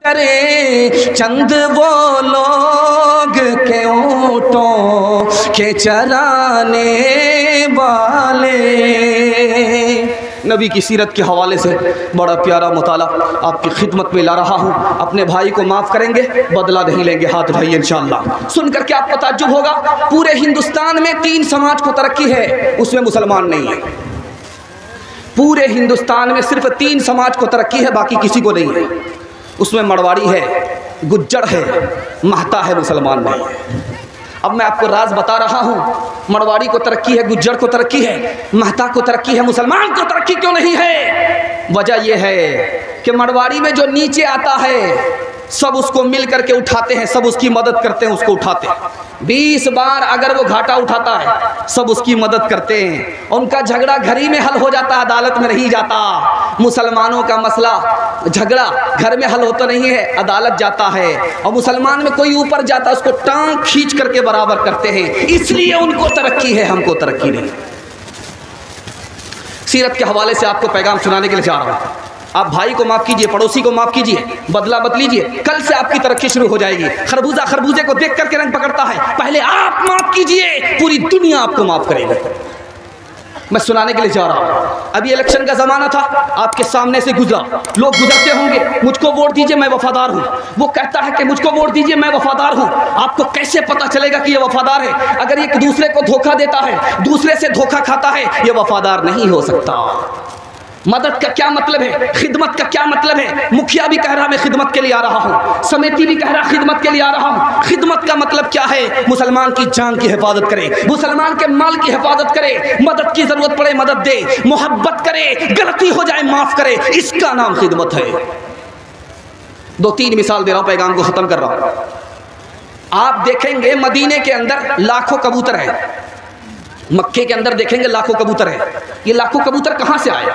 करे चंद वो लोग के ऊँटों के चराने वाले। नबी की सीरत के हवाले से बड़ा प्यारा मुताला आपकी खिदमत में ला रहा हूँ। अपने भाई को माफ़ करेंगे, बदला नहीं लेंगे हाथ भाई इंशाअल्लाह। सुन करके आपको ताज्जुब होगा, पूरे हिंदुस्तान में 3 समाज को तरक्की है, उसमें मुसलमान नहीं है। पूरे हिंदुस्तान में सिर्फ 3 समाज को तरक्की है, बाकी किसी को नहीं है। उसमें मरवाड़ी है, गुज्जर है, महता है, मुसलमान नहीं है। अब मैं आपको राज बता रहा हूँ, मरवाड़ी को तरक्की है, गुज्जर को तरक्की है, महता को तरक्की है, मुसलमान को तरक्की क्यों नहीं है? वजह यह है कि मरवाड़ी में जो नीचे आता है सब उसको मिल करके उठाते हैं, सब उसकी मदद करते हैं, उसको उठाते हैं। 20 बार अगर वो घाटा उठाता है सब उसकी मदद करते हैं। उनका झगड़ा घर ही में हल हो जाता, अदालत में नहीं जाता। मुसलमानों का मसला झगड़ा घर में हल होता नहीं है, अदालत जाता है। और मुसलमान में कोई ऊपर जाता उसको टांग खींच करके बराबर करते हैं, इसलिए उनको तरक्की है, हमको तरक्की नहीं। सीरत के हवाले से आपको पैगाम सुनाने के लिए जा रहा हूँ। आप भाई को माफ़ कीजिए, पड़ोसी को माफ़ कीजिए, बदला मत लीजिए, कल से आपकी तरक्की शुरू हो जाएगी। खरबूजा खरबूजे को देख करके रंग पकड़ता है, पहले आप माफ़ कीजिए, पूरी दुनिया आपको माफ़ करेगी। मैं सुनाने के लिए जा रहा हूँ। अभी इलेक्शन का ज़माना था, आपके सामने से गुजरा, लोग गुजरते होंगे, मुझको वोट दीजिए मैं वफादार हूँ। वो कहता है कि मुझको वोट दीजिए मैं वफादार हूँ। आपको कैसे पता चलेगा कि ये वफादार है? अगर एक दूसरे को धोखा देता है, दूसरे से धोखा खाता है, ये वफादार नहीं हो सकता। मदद का क्या मतलब है, खिदमत का क्या मतलब है? मुखिया भी कह रहा मैं खिदमत के लिए आ रहा हूँ, समिति भी कह रहा खिदमत के लिए आ रहा हूँ। खिदमत का मतलब क्या है? मुसलमान की जान की हिफाजत करे, मुसलमान के माल की हिफाजत करे, मदद की जरूरत पड़े मदद दे, मोहब्बत करे, गलती हो जाए माफ करे, इसका नाम खिदमत है। 2-3 मिसाल दे रहा हूँ, पैगाम को खत्म कर रहा हूँ। आप देखेंगे मदीने के अंदर लाखों कबूतर है, मक्के के अंदर देखेंगे लाखों कबूतर है। ये लाखों कबूतर कहाँ से आए?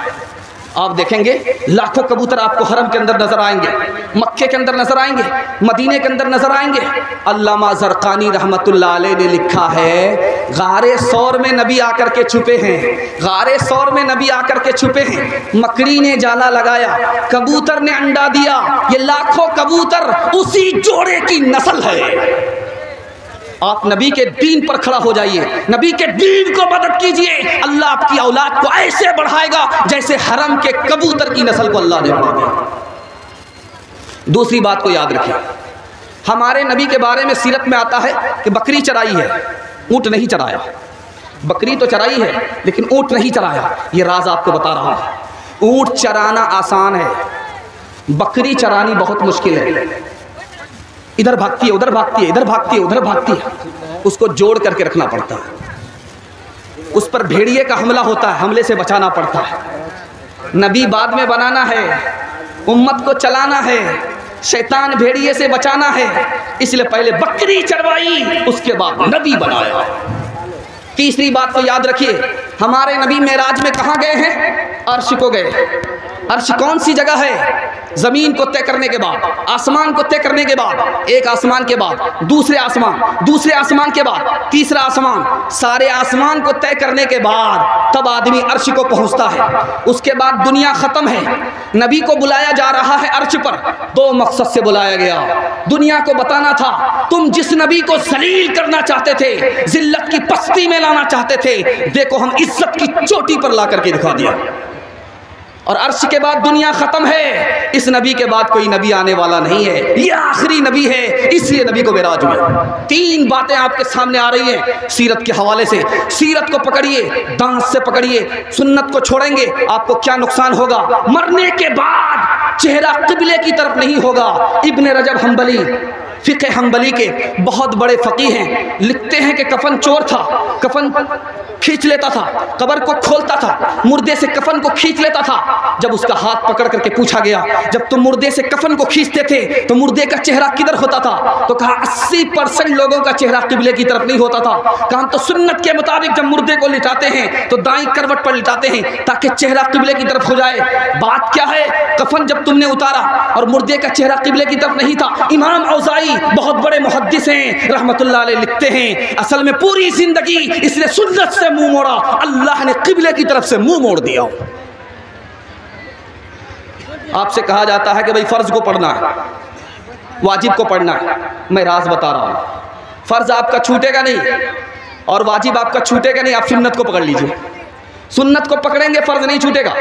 आप देखेंगे लाखों कबूतर आपको हरम के अंदर नजर आएंगे, मक्के के अंदर नजर आएंगे, मदीने के अंदर नजर आएंगे। अल्लामा ज़रक़ानी रहमतुल्लाह अलैह ने लिखा है, गारे सौर में नबी आकर के छुपे हैं, गारे सौर में नबी आकर के छुपे हैं। मकड़ी ने जाला लगाया, कबूतर ने अंडा दिया, ये लाखों कबूतर उसी जोड़े की नस्ल है। आप नबी के दीन पर खड़ा हो जाइए, नबी के दीन को मदद कीजिए, अल्लाह आपकी औलाद को ऐसे बढ़ाएगा जैसे हरम के कबूतर की नस्ल को अल्लाह ने बढ़ा दिया। दूसरी बात को याद रखिए, हमारे नबी के बारे में सीरत में आता है कि बकरी चराई है, ऊंट नहीं चराया। बकरी तो चराई है लेकिन ऊंट नहीं चराया। ये राज आपको बता रहा हूं। ऊंट चराना आसान है, बकरी चरानी बहुत मुश्किल है। इधर भागती है, उधर भागती है, इधर भागती है, उधर भागती है, उसको जोड़ करके रखना पड़ता है। उस पर भेड़िए का हमला होता है, हमले से बचाना पड़ता है। नबी बाद में बनाना है, उम्मत को चलाना है, शैतान भेड़िए से बचाना है, इसलिए पहले बकरी चरवाई, उसके बाद नबी बनाया। तीसरी बात को याद रखिए, हमारे नबी मेराज में कहाँ गए हैं? अर्श को गए। अर्श कौन सी जगह है? जमीन को तय करने के बाद, आसमान को तय करने के बाद, एक आसमान के बाद दूसरे आसमान, दूसरे आसमान के बाद तीसरा आसमान, सारे आसमान को तय करने के बाद तब आदमी अर्श को पहुंचता है। उसके बाद दुनिया खत्म है, नबी को बुलाया जा रहा है अर्श पर। 2 मकसद से बुलाया गया। दुनिया को बताना था, तुम जिस नबी को जलील करना चाहते थे, जिल्लत की पस्ती में लाना चाहते थे, देखो हम इज्जत की चोटी पर ला करके दिखा दिया। और अर्श के बाद दुनिया खत्म है, इस नबी के बाद कोई नबी आने वाला नहीं है, ये आखिरी नबी है, इसलिए नबी को मेराज हुआ। 3 बातें आपके सामने आ रही हैं सीरत के हवाले से। सीरत को पकड़िए, दांत से पकड़िए, सुन्नत को छोड़ेंगे आपको क्या नुकसान होगा? मरने के बाद चेहरा किबले की तरफ नहीं होगा। इब्न रजब हम्बली, फ़िक़्ह हम्बली के बहुत बड़े फ़क़ीह हैं, लिखते हैं कि कफन चोर था, कफन खींच लेता था, कब्र को खोलता था, मुर्दे से कफन को खींच लेता था। जब उसका हाथ पकड़ करके पूछा गया, जब तुम मुर्दे से कफन को खींचते थे तो मुर्दे का चेहरा किधर होता था? तो कहा 80% लोगों का चेहरा किबले की तरफ नहीं होता था। कहा तो सुन्नत के मुताबिक जब मुर्दे को लिटाते हैं तो दाईं करवट पर लिटाते हैं ताकि चेहरा किबले की तरफ हो जाए। बात क्या है? कफन जब तुमने उतारा और मुर्दे का चेहरा किबले की तरफ नहीं था। इमाम औज़ाई बहुत बड़े मुहद्दिस हैं, रहमतुल्लाह अलैह, लिखते हैं असल में पूरी जिंदगी इसने सुन्नत से मुंह मोड़ा, अल्लाह ने किबले की तरफ से मुंह मोड़ दिया। आपसे कहा जाता है कि भाई फर्ज को पढ़ना है, वाजिब को पढ़ना है। मैं राज बता रहा हूँ, फ़र्ज़ आपका छूटेगा नहीं और वाजिब आपका छूटेगा नहीं। आप सुन्नत को पकड़ लीजिए। सुन्नत को पकड़ेंगे फ़र्ज़ नहीं छूटेगा,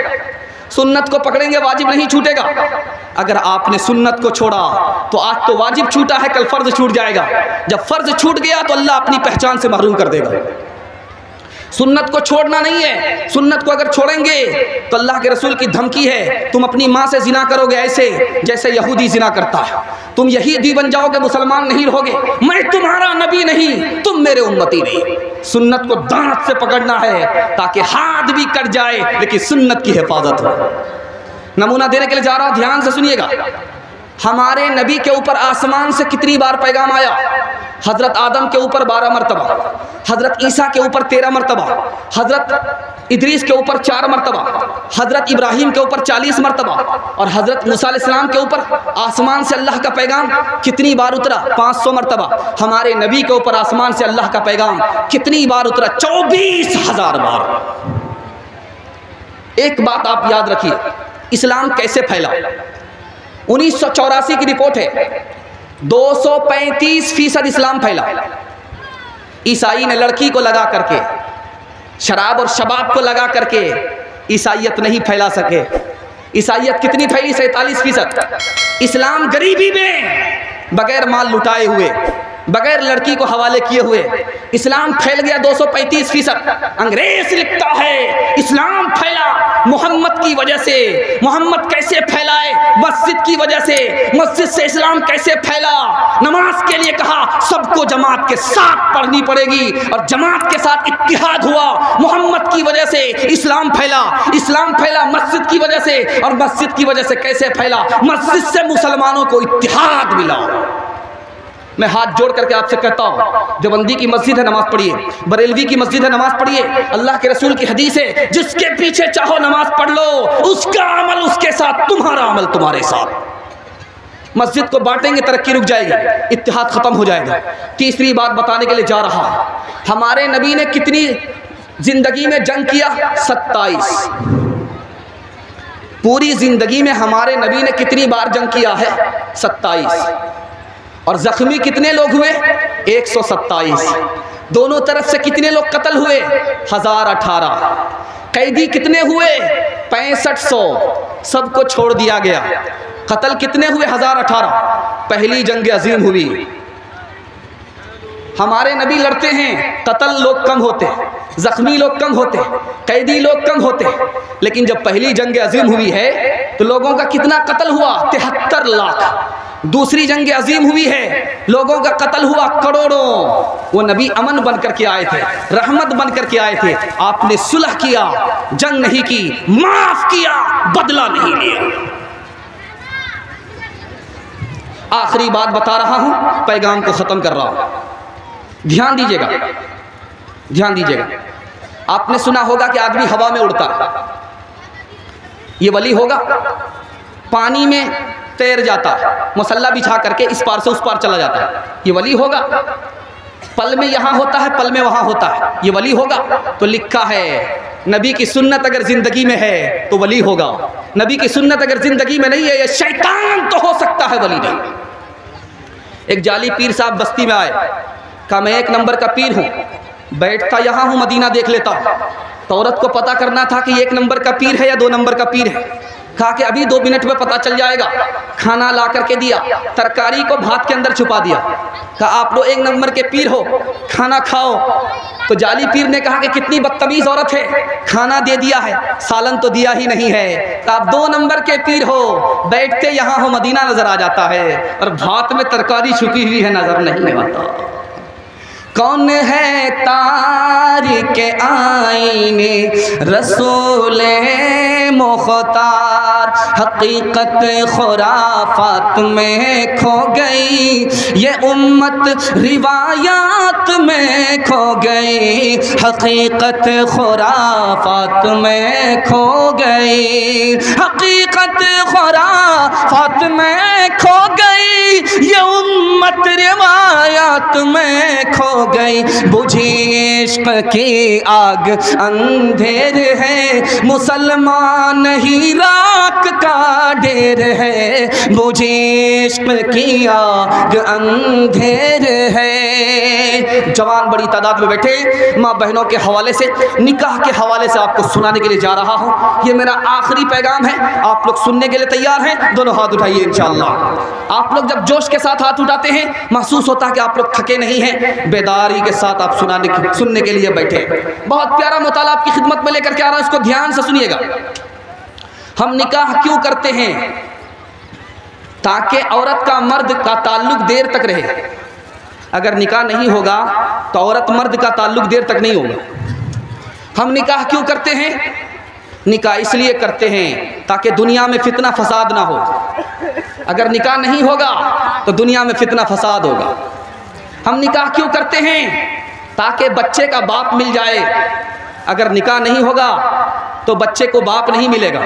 सुन्नत को पकड़ेंगे वाजिब नहीं छूटेगा। अगर आपने सुन्नत को छोड़ा तो आज तो वाजिब छूटा है, कल फ़र्ज़ छूट जाएगा। जब फ़र्ज़ छूट गया तो अल्लाह अपनी पहचान से महरूम कर देगा। सुन्नत को छोड़ना नहीं है। सुन्नत को अगर छोड़ेंगे तो अल्लाह के रसूल की धमकी है, तुम अपनी माँ से जिना करोगे ऐसे जैसे यहूदी जिना करता है, तुम यहूदी बन जाओगे, मुसलमान नहीं रहोगे। मैं तुम्हारा नबी नहीं, तुम मेरे उम्मती नहीं। सुन्नत को दांत से पकड़ना है ताकि हाथ भी कट जाए लेकिन सुन्नत की हिफाजत हो। नमूना देने के लिए जा रहा हूं, ध्यान से सुनिएगा। हमारे नबी के ऊपर आसमान से कितनी बार पैगाम आया? हज़रत आदम के ऊपर 12 मरतबा, हज़रत ईसा के ऊपर 13 मरतबा, हज़रत इदरीस के ऊपर 4 मरतबा, हज़रत इब्राहीम के ऊपर 40 मरतबा और हज़रत मूसा अलैहिस्सलाम के ऊपर आसमान से अल्लाह का पैगाम कितनी बार उतरा? 500 मरतबा। हमारे नबी के ऊपर आसमान से अल्लाह का पैगाम कितनी बार उतरा? 24,000 बार। एक बात आप याद रखिए, इस्लाम कैसे फैला? 1984 की रिपोर्ट है, 235% इस्लाम फैला। ईसाई ने लड़की को लगा करके, शराब और शबाब को लगा करके ईसाइयत नहीं फैला सके। ईसाइयत कितनी फैली? 47%। इस्लाम गरीबी में बगैर माल लुटाए हुए, बगैर लड़की को हवाले किए हुए इस्लाम फैल गया 235%। अंग्रेज लिखता है इस्लाम फैला मोहम्मद की वजह से। मोहम्मद कैसे फैलाए? मस्जिद की वजह से। मस्जिद से इस्लाम कैसे फैला? नमाज के लिए कहा सबको जमात के साथ पढ़नी पड़ेगी और जमात के साथ इत्तिहाद हुआ। मोहम्मद की वजह से इस्लाम फैला। इस्लाम फैला मस्जिद की वजह से, और मस्जिद की वजह से कैसे फैला? मस्जिद से मुसलमानों को इत्तिहाद मिला। मैं हाथ जोड़ करके आपसे कहता हूँ, देवबंदी की मस्जिद है नमाज पढ़िए, बरेलवी की मस्जिद है नमाज पढ़िए। अल्लाह के रसूल की हदीस है, जिसके पीछे चाहो नमाज पढ़ लो, उसका अमल उसके साथ, तुम्हारा अमल तुम्हारे साथ। मस्जिद को बांटेंगे तरक्की रुक जाएगी, इत्तिहाद खत्म हो जाएगा। तीसरी बात बताने के लिए जा रहा हूँ, हमारे नबी ने कितनी जिंदगी में जंग किया? 27। पूरी जिंदगी में हमारे नबी ने कितनी बार जंग किया है? 27। और जख्मी कितने लोग हुए? 127। दोनों तरफ से कितने लोग कत्ल हुए? 1018। कैदी कितने हुए? 6500। सबको छोड़ दिया गया। कत्ल कितने हुए? 1018। पहली जंग अजीम हुई। हमारे नबी लड़ते हैं, कत्ल लोग कम होते, जख्मी लोग कम होते, कैदी लोग कम होते, लेकिन जब पहली जंग अजीम हुई है तो लोगों का कितना कत्ल हुआ? 73 लाख। दूसरी जंग अजीम हुई है, लोगों का कत्ल हुआ करोड़ों। वो नबी अमन बन करके आए थे, रहमत बन करके आए थे। आपने सुलह किया, जंग नहीं की, माफ किया, बदला नहीं लिया। आखिरी बात बता रहा हूं, पैगाम को खत्म कर रहा हूं, ध्यान दीजिएगा, ध्यान दीजिएगा। आपने सुना होगा कि आदमी हवा में उड़ता है, ये वली होगा। पानी में तैर जाता है, मसल्ला बिछा करके इस पार से उस पार चला जाता है, ये वली होगा। पल में यहाँ होता है, पल में वहाँ होता है, ये वली होगा। तो लिखा है नबी की सुन्नत अगर जिंदगी में है तो वली होगा, नबी की सुन्नत अगर जिंदगी में नहीं है ये शैतान तो हो सकता है, वली नहीं। एक जाली पीर साहब बस्ती में आए, कहा मैं 1 नंबर का पीर हूँ, बैठता यहाँ हूँ, मदीना देख लेता हूँ। तो औरत को पता करना था कि 1 नंबर का पीर है या 2 नंबर का पीर है। कहा कि अभी 2 मिनट में पता चल जाएगा। खाना ला करके दिया, तरकारी को भात के अंदर छुपा दिया। कहा आप लोग 1 नंबर के पीर हो, खाना खाओ। तो जाली पीर ने कहा कि कितनी बदतमीज औरत है, खाना दे दिया है, सालन तो दिया ही नहीं है। तो आप 2 नंबर के पीर हो, बैठते यहाँ हो, मदीना नजर आ जाता है और भात में तरकारी छुपी हुई है, नजर नहीं आता। कौन है तारिके आईने रसूले मुख्तार, हकीकत खुराफात में खो गई, ये उम्मत रिवायात में खो गई, हकीकत खुराफात में खो गई, हकीकत खुराफात में खो गई, ये उम्मत किस्मत रिवायत में खो गई, बुझी इश्क की आग अंधेर है, मुसलमान नहीं राख का ढेर है, बुझी इश्क की आग अंधेर है। जवान बड़ी तादाद में बैठे, माँ बहनों के हवाले से, निकाह के हवाले से आपको सुनाने के लिए जा रहा हूँ। ये मेरा आखिरी पैगाम है, आप लोग सुनने के लिए तैयार हैं? दोनों हाथ उठाइए इंशाअल्लाह। आप लोग जब जोश के साथ हाथ उठाते हैं, महसूस होता है कि आप लोग थके नहीं हैं, बेदारी के साथ आप सुनने के लिए बैठे। बहुत प्यारा मुताला आपकी खिदमत में लेकर के आ रहा हूं, इसको ध्यान से सुनिएगा। हम निकाह क्यों करते हैं? ताकि औरत का मर्द का ताल्लुक देर तक रहे। अगर निकाह नहीं होगा तो औरत मर्द का ताल्लुक देर तक नहीं होगा। हम निकाह क्यों करते हैं? निकाह इसलिए करते हैं ताकि दुनिया में फितना फसाद ना हो। अगर निकाह नहीं होगा तो दुनिया में फितना फसाद होगा। हम निकाह क्यों करते हैं? ताकि बच्चे का बाप मिल जाए। अगर निकाह नहीं होगा तो बच्चे को बाप नहीं मिलेगा।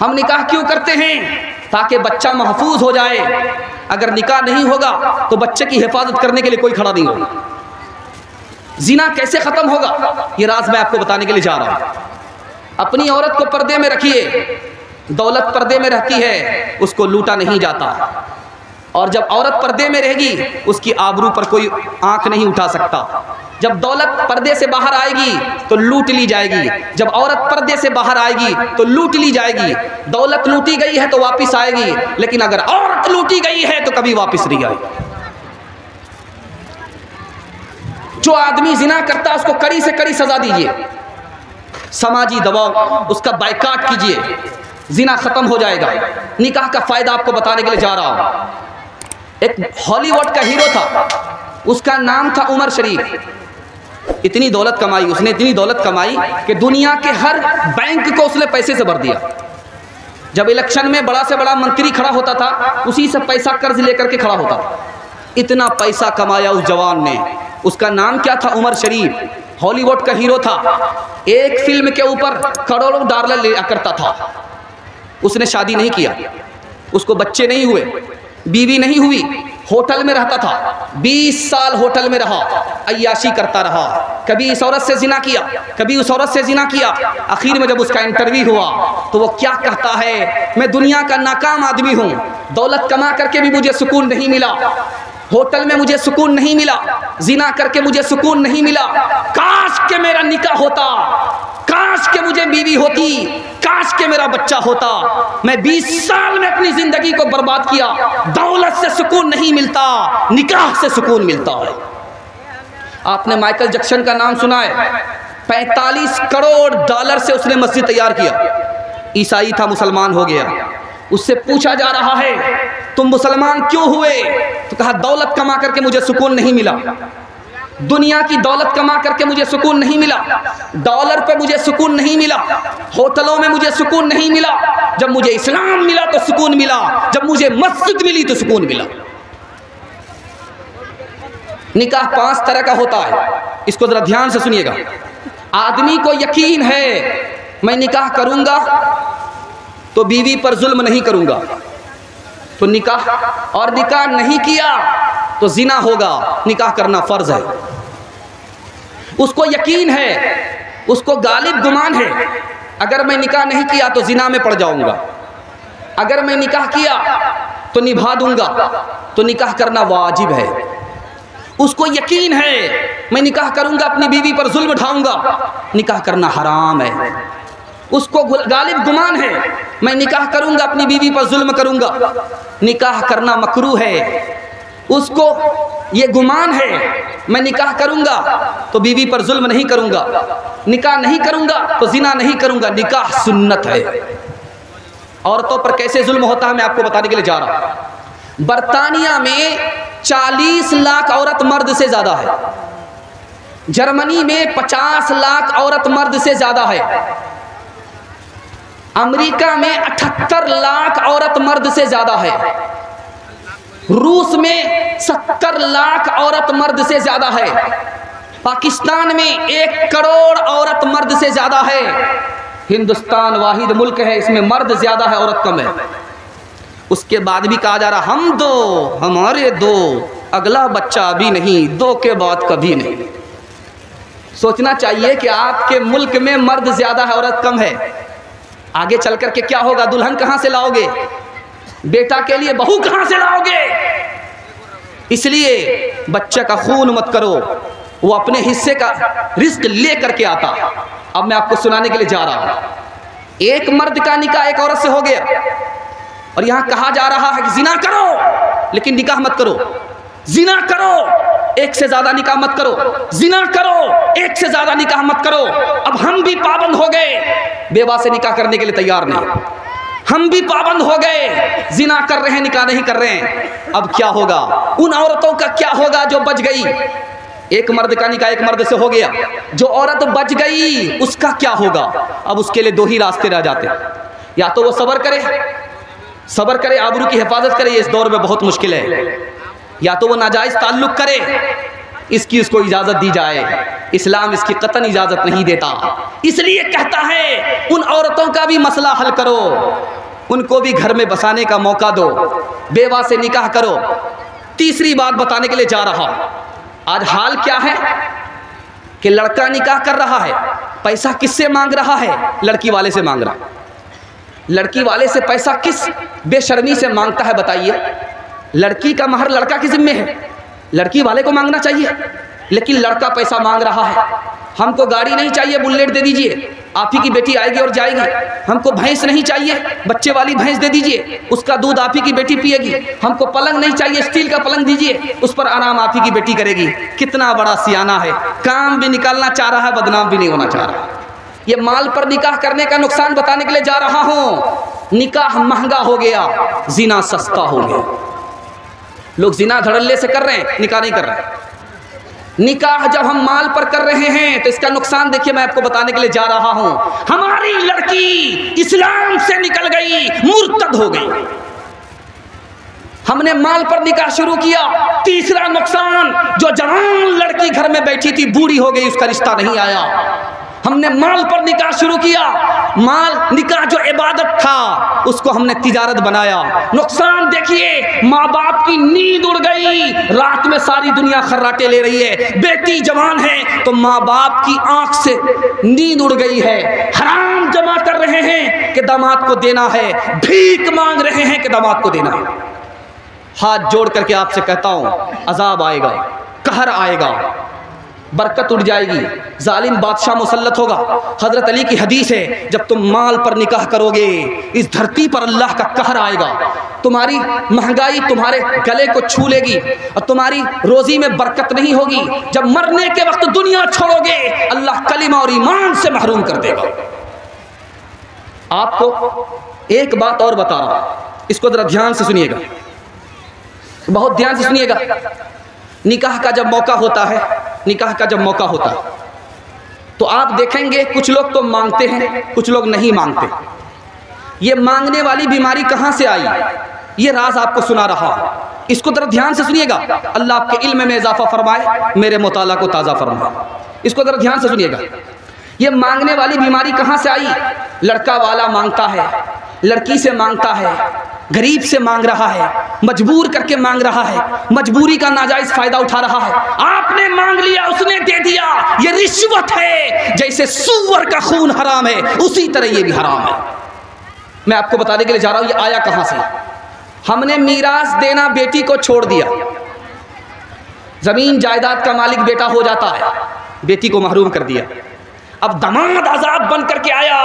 हम निकाह क्यों करते हैं? ताकि बच्चा महफूज हो जाए। अगर निकाह नहीं होगा तो बच्चे की हिफाजत करने के लिए कोई खड़ा नहीं होगा। जिना कैसे ख़त्म होगा, ये राज मैं आपको बताने के लिए जा रहा हूँ। अपनी औरत को पर्दे में रखिए। दौलत पर्दे में रहती है, उसको लूटा नहीं जाता। और जब औरत पर्दे में रहेगी, उसकी आबरू पर कोई आंख नहीं उठा सकता। जब दौलत पर्दे से बाहर आएगी तो लूट ली जाएगी। जब औरत पर्दे से बाहर आएगी तो लूट ली जाएगी। दौलत लूटी गई है तो वापस आएगी, लेकिन अगर औरत लूटी गई है तो कभी वापस नहीं आएगी। जो आदमी जिना करता है उसको कड़ी से कड़ी सजा दीजिए। समाजी दबाव, उसका बायकाट कीजिए, जिना खत्म हो जाएगा। निकाह का फायदा आपको बताने के लिए जा रहा हूं। एक हॉलीवुड का हीरो था, उसका नाम था उमर शरीफ। इतनी दौलत कमाई उसने, इतनी दौलत कमाई कि दुनिया के हर बैंक को उसने पैसे से भर दिया। जब इलेक्शन में बड़ा से बड़ा मंत्री खड़ा होता था, उसी से पैसा कर्ज लेकर के खड़ा होता था। इतना पैसा कमाया उस जवान ने। उसका नाम क्या था? उमर शरीफ। हॉलीवुड का हीरो था। एक फिल्म के ऊपर करोड़ों डॉलर लिया करता था। उसने शादी नहीं किया, उसको बच्चे नहीं हुए, बीवी नहीं हुई, होटल में रहता था। 20 साल होटल में रहा, अय्याशी करता रहा। कभी इस औरत से जिना किया, कभी उस औरत से जिना किया। आखिर में जब उसका इंटरव्यू हुआ तो वो क्या कहता है? मैं दुनिया का नाकाम आदमी हूँ, दौलत कमा करके भी मुझे सुकून नहीं मिला, होटल में मुझे सुकून नहीं मिला, जिना करके मुझे सुकून नहीं मिला। काश के मेरा निकाह होता, काश के मुझे बीवी होती, काश के मेरा बच्चा होता। मैं 20 साल में अपनी जिंदगी को बर्बाद किया। दौलत से सुकून नहीं मिलता, निकाह से सुकून मिलता है। आपने माइकल जैक्सन का नाम सुना है? 45 करोड़ डॉलर से उसने मस्जिद तैयार किया। ईसाई था, मुसलमान हो गया। उससे पूछा जा रहा है तुम मुसलमान क्यों हुए? तो कहा दौलत कमा करके मुझे सुकून नहीं मिला, दुनिया की दौलत कमा करके मुझे सुकून नहीं मिला, डॉलर पे मुझे सुकून नहीं मिला, होटलों में मुझे सुकून नहीं मिला। जब मुझे इस्लाम मिला तो सुकून मिला, जब मुझे मस्जिद मिली तो सुकून मिला। निकाह 5 तरह का होता है, इसको जरा ध्यान से सुनिएगा। आदमी को यकीन है मैं निकाह करूंगा तो बीवी पर जुल्म नहीं करूंगा, तो निकाह, और निकाह नहीं किया तो जिना होगा, निकाह करना फर्ज है। उसको यकीन है, उसको गालिब गुमान है, अगर मैं निकाह नहीं किया तो जिना में पड़ जाऊंगा, अगर मैं निकाह किया तो निभा दूंगा, तो निकाह करना वाजिब है। उसको यकीन है मैं निकाह करूंगा अपनी बीवी पर जुल्म ढाऊंगा, निकाह करना हराम है। उसको गालिब गुमान है मैं निकाह करूंगा अपनी बीवी पर जुल्म करूंगा, निकाह करना मकरूह है। उसको ये गुमान है मैं निकाह करूंगा तो बीवी पर जुल्म नहीं करूंगा, निकाह नहीं करूंगा तो जिना नहीं करूंगा, निकाह सुन्नत है। औरतों पर कैसे जुल्म होता है मैं आपको बताने के लिए जा रहा हूं। बर्तानिया में 40 लाख औरत मर्द से ज्यादा है, जर्मनी में 50 लाख औरत मर्द से ज्यादा है, अमेरिका में 78 लाख औरत मर्द से ज्यादा है, रूस में 70 लाख औरत मर्द से ज्यादा है, पाकिस्तान में 1 करोड़ औरत मर्द से ज्यादा है। हिंदुस्तान वाहिद मुल्क है इसमें मर्द ज्यादा है औरत कम है। उसके बाद भी कहा जा रहा हम दो हमारे दो, अगला बच्चा अभी नहीं, दो के बाद कभी नहीं। सोचना चाहिए कि आपके मुल्क में मर्द ज्यादा है औरत कम है। आगे चल कर के क्या होगा? दुल्हन कहां से लाओगे? बेटा के लिए बहू कहां से लाओगे? इसलिए बच्चे का खून मत करो, वो अपने हिस्से का रिस्क ले करके आता। अब मैं आपको सुनाने के लिए जा रहा हूं। एक मर्द का निकाह एक औरत से हो गया और यहां कहा जा रहा है कि जिना करो लेकिन निकाह मत करो, जिना करो एक से ज्यादा निकाह मत करो, जिना करो एक से ज्यादा निकाह मत करो। अब हम भी पाबंद हो गए, बेवा से निकाह करने के लिए तैयार नहीं। हम भी पाबंद हो गए, जिना कर रहे हैं, निकाह नहीं कर रहे हैं। अब क्या होगा? उन औरतों का क्या होगा जो बच गई? एक मर्द का निकाह एक मर्द से हो गया, जो औरत बच गई उसका क्या होगा? अब उसके लिए दो ही रास्ते रह जाते, या तो वो सब्र करे, आबरू की हिफाजत करे, ये इस दौर में बहुत मुश्किल है, या तो वो नाजायज ताल्लुक करे, इसकी उसको इजाजत दी जाए। इस्लाम इसकी कतन इजाजत नहीं देता, इसलिए कहता है उन औरतों का भी मसला हल करो, उनको भी घर में बसाने का मौका दो, बेवा से निकाह करो। तीसरी बात बताने के लिए जा रहा, आज हाल क्या है कि लड़का निकाह कर रहा है, पैसा किससे मांग रहा है? लड़की वाले से मांग रहा। लड़की वाले से पैसा किस बेशर्मी से मांगता है बताइए? लड़की का महर लड़का की जिम्मे है, लड़की वाले को मांगना चाहिए, लेकिन लड़का पैसा मांग रहा है। हमको गाड़ी नहीं चाहिए, बुलेट दे दीजिए, आप ही की बेटी आएगी और जाएगी। हमको भैंस नहीं चाहिए, बच्चे वाली भैंस दे दीजिए, उसका दूध आप ही की बेटी पिएगी। हमको पलंग नहीं चाहिए, स्टील का पलंग दीजिए, उस पर आराम आप ही की बेटी करेगी। कितना बड़ा सियाना है, काम भी निकालना चाह रहा है, बदनाम भी नहीं होना चाह रहा। ये माल पर निकाह करने का नुकसान बताने के लिए जा रहा हूं। निकाह महंगा हो गया, जिना सस्ता हो गया। लोग जिना धड़ल्ले से कर रहे हैं, निकाह नहीं कर रहे हैं। निकाह जब हम माल पर कर रहे हैं तो इसका नुकसान देखिए, मैं आपको बताने के लिए जा रहा हूं। हमारी लड़की इस्लाम से निकल गई, मुर्तद हो गई। हमने माल पर निकाह शुरू किया। तीसरा नुकसान, जो जवान लड़की घर में बैठी थी बूढ़ी हो गई, उसका रिश्ता नहीं आया। हमने माल पर निकाह शुरू किया, माल निकाह जो इबादत था उसको हमने तिजारत बनाया। नुकसान देखिए, माँ बाप की नींद उड़ गई, रात में सारी दुनिया खर्राटे ले रही है। बेटी जवान है तो माँ बाप की आंख से नींद उड़ गई है। हराम जमा कर रहे हैं कि दामाद को देना है, भीख मांग रहे हैं कि दामाद को देना है। हाथ जोड़ करके आपसे कहता हूं, अजाब आएगा, कहर आएगा, बरकत उड़ जाएगी, जालिम बादशाह मुसल्लत होगा। हजरत अली की हदीस है, जब तुम माल पर निकाह करोगे इस धरती पर अल्लाह का कहर आएगा। तुम्हारी महंगाई तुम्हारे गले को छू लेगी और तुम्हारी रोजी में बरकत नहीं होगी। जब मरने के वक्त दुनिया छोड़ोगे, अल्लाह कलिमा और ईमान से महरूम कर देगा। आपको एक बात और बता रहा हूं, इसको जरा ध्यान से सुनिएगा, बहुत ध्यान से सुनिएगा। निकाह का जब मौका होता है, निकाह का जब मौका होता है तो आप देखेंगे कुछ लोग तो मांगते हैं, कुछ लोग नहीं मांगते। ये मांगने वाली बीमारी कहां से आई, ये राज आपको सुना रहा हूं, इसको जरा ध्यान से सुनिएगा। अल्लाह आपके इल्म में इजाफा फरमाए, मेरे मुताला को ताज़ा फरमाए। इसको जरा ध्यान से सुनिएगा। ये मांगने वाली बीमारी कहां से आई? लड़का वाला मांगता है, लड़की से मांगता है, गरीब से मांग रहा है, मजबूर करके मांग रहा है, मजबूरी का नाजायज फायदा उठा रहा है। आपने मांग लिया, उसने दे दिया, ये रिश्वत है। जैसे सूअर का खून हराम है, उसी तरह ये भी हराम है। मैं आपको बताने के लिए जा रहा हूं, ये आया कहां से। हमने मीरास देना बेटी को छोड़ दिया, जमीन जायदाद का मालिक बेटा हो जाता है, बेटी को महरूम कर दिया। अब दामाद आजाद बन करके आया,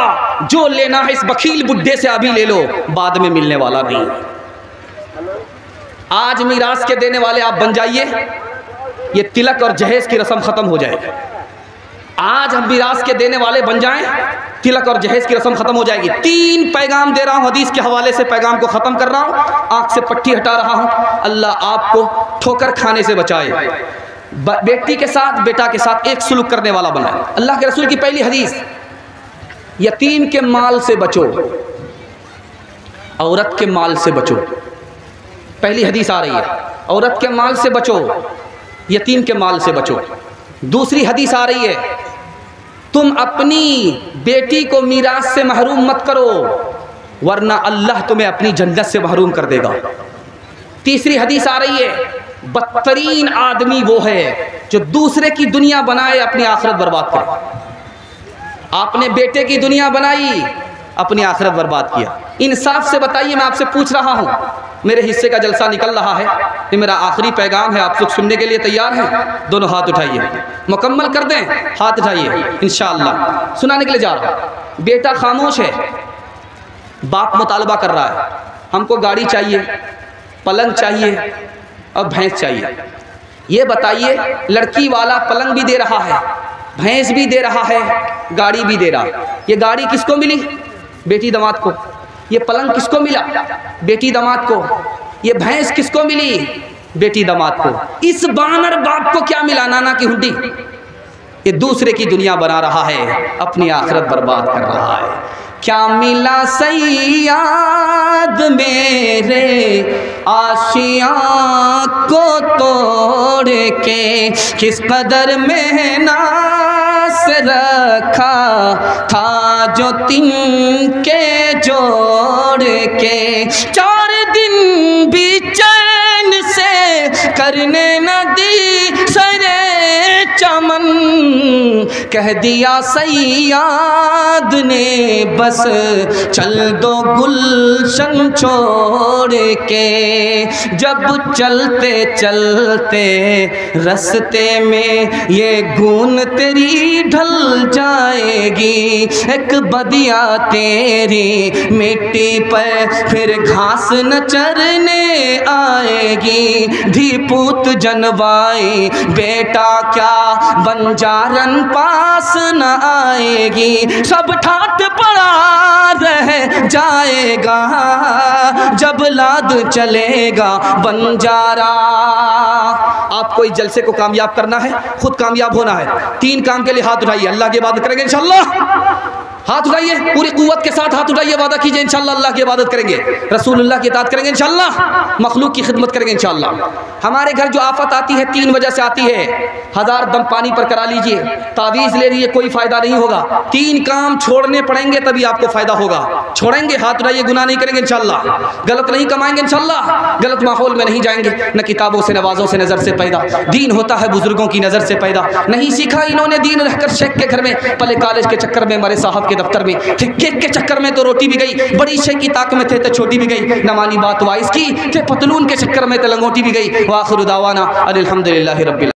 जो लेना है इस वकील बुड्ढे से अभी ले लो, बाद में मिलने वाला नहीं। आज मीरास के देने वाले आप बन जाइए, ये तिलक और जहेज की रस्म खत्म हो जाएगी। आज हम मीरास के देने वाले बन जाएं, तिलक और जहेज की रस्म खत्म हो जाएगी। 3 पैगाम दे रहा हूं, हदीस के हवाले से पैगाम को खत्म कर रहा हूं, आंख से पट्टी हटा रहा हूं। अल्लाह आपको ठोकर खाने से बचाए, बेटी के साथ बेटा के साथ एक सुलूक करने वाला बनाए। अल्लाह के रसूल की पहली हदीस, यतीम के माल से बचो, औरत के माल से बचो। पहली हदीस आ रही है, औरत के माल से बचो, यतीम के माल से बचो। दूसरी हदीस आ रही है, तुम अपनी बेटी को मीरास से महरूम मत करो, वरना अल्लाह तुम्हें अपनी जन्नत से महरूम कर देगा। तीसरी हदीस आ रही है, बदतरीन आदमी वो है जो दूसरे की दुनिया बनाए अपनी आखिरत बर्बाद करे। आपने बेटे की दुनिया बनाई, अपनी आखिरत बर्बाद किया। इंसाफ से बताइए, मैं आपसे पूछ रहा हूँ, मेरे हिस्से का जलसा निकल रहा है, ये मेरा आखिरी पैगाम है, आप लोग सुनने के लिए तैयार हैं? दोनों हाथ उठाइए, मुकम्मल कर दें, हाथ उठाइए, इंशाअल्लाह सुनाने के लिए जा रहा हूँ। बेटा खामोश है, बाप मुतालबा कर रहा है, हमको गाड़ी चाहिए, पलंग चाहिए और भैंस चाहिए। ये बताइए, लड़की वाला पलंग भी दे रहा है, भैंस भी दे रहा है, गाड़ी भी दे रहा है। ये गाड़ी किसको मिली? बेटी दामाद को। ये पलंग किसको मिला? बेटी दामाद को। ये भैंस किसको मिली? बेटी दामाद को। इस बानर बाप को क्या मिला? नाना की हुंडी। ये दूसरे की दुनिया बना रहा है, अपनी आखिरत बर्बाद कर रहा है। क्या मिला सैयाद मेरे आशियाँ को तोड़ के, किस कदर मेहनत से रखा था जो तिनके जोड़ के। 4 दिन भी चैन से करने न दी सरे चमन, कह दिया सैयाद ने बस चल दो गुलशन छोड़ के। जब चलते चलते रस्ते में ये गून तेरी ढल जाएगी, एक बदिया तेरी मिट्टी पर फिर घास न चरने आएगी। धी पूत जनवाई बेटा क्या बंजारन पास न आएगी, सब ठाट पड़ा रह जाएगा जब लाद चलेगा बंजारा। आपको इस जलसे को कामयाब करना है, खुद कामयाब होना है। 3 काम के लिए हाथ उठाइए, अल्लाह की इबादत करेंगे इंशाअल्लाह। हाथ उठाइए, पूरी कुव्वत के साथ हाथ उठाइए, वादा कीजिए इंशाअल्लाह अल्लाह की इबादत करेंगे, रसूलुल्लाह की इताअत करेंगे इंशाअल्लाह, मखलूक की खिदमत करेंगे इंशाअल्लाह। हमारे घर जो आफत आती है 3 वजह से आती है। 1000 दम पानी पर करा लीजिए, तावीज़ ले लीजिए, कोई फ़ायदा नहीं होगा। 3 काम छोड़ने पड़ेंगे तभी आपको फ़ायदा होगा। छोड़ेंगे, हाथ उठाइए, गुनाह नहीं करेंगे इंशाअल्लाह, गलत नहीं कमाएंगे इंशाअल्लाह, गलत माहौल में नहीं जाएंगे। न किताबों से नवाज़ों से नज़र से पैदा, दीन होता है बुजुर्गों की नज़र से पैदा। नहीं सीखा इन्होंने दीन रहकर शेख के घर में, पले कॉलेज के चक्कर में, मरे साहब के दफ्तर में, केक के चक्कर में तो रोटी भी गई, बड़ी शेख की ताक में थे तो छोटी भी गई, न मानी बात वाइस की, थे पतलून के चक्कर में तो लंगोटी भी गई। वाखिर दावाना अनिल हम्दुलिल्लाहि रब्बिल